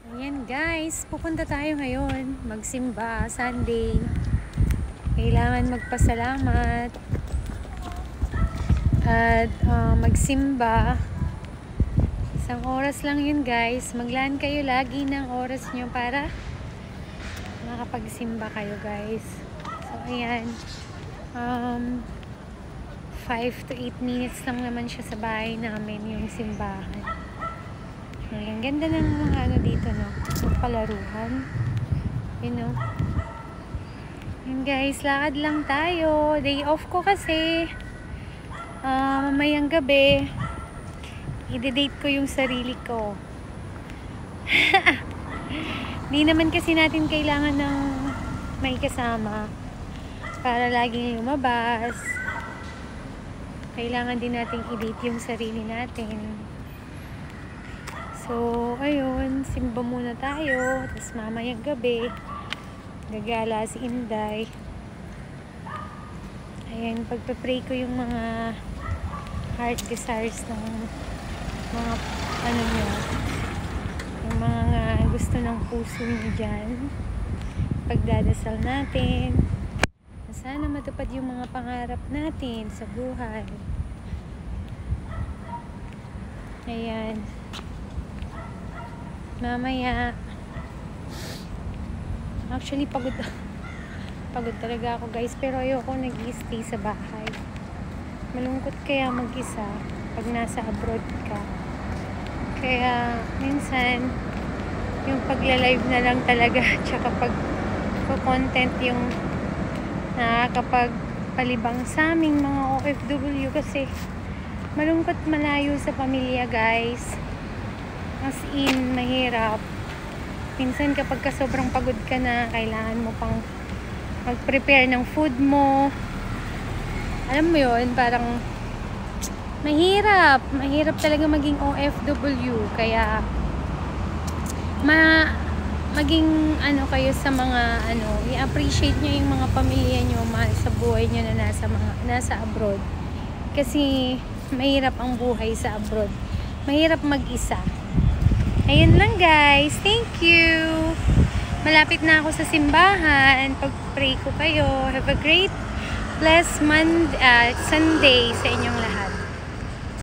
Ayan guys, pupunta tayo ngayon magsimba, Sunday. Kailangan magpasalamat at magsimba. Isang oras lang yun guys. Maglaan kayo lagi ng oras nyo para makapagsimba kayo guys. So ayan, 5 to 8 minutes lang naman siya sa bahay namin yung simbahan. Ang ganda ng mga ano dito, no? Palaruhan. You know. Yun guys, lakad lang tayo. Day off ko kasi. Mamayang gabi, i-date ko yung sarili ko. Di naman kasi natin kailangan ng may kasama para laging lumabas. Kailangan din natin i-date yung sarili natin. So, ayun, simba muna tayo. Tapos mamayang gabi, gagala si Inday. Ayan, pagpa-pray ko yung mga heart desires ng mga ano nyo. Yung mga gusto ng puso nyo dyan. Pagdadasal natin. Sana matupad yung mga pangarap natin sa buhay. Ayan. Mamaya, actually pagod talaga ako guys, pero ayoko nag-i-stay sa bahay. Malungkot kaya mag-isa pag nasa abroad ka. Kaya minsan yung pagla-live na lang talaga tsaka pag-content yung nakakapagpalibang sa aming mga OFW kasi malungkot malayo sa pamilya guys. As in, mahirap. Minsan kapag ka sobrang pagod ka na, kailangan mo pang mag-prepare ng food mo. Alam mo yun, parang mahirap. Mahirap talaga maging OFW. Kaya, maging ano kayo sa mga ano, i-appreciate nyo yung mga pamilya nyo, mahal sa buhay nyo na nasa abroad. Kasi, mahirap ang buhay sa abroad. Mahirap mag-isa. Ayun lang guys. Thank you. Malapit na ako sa simbahan. Pag-pray ko kayo. Have a great, blessed Sunday sa inyong lahat.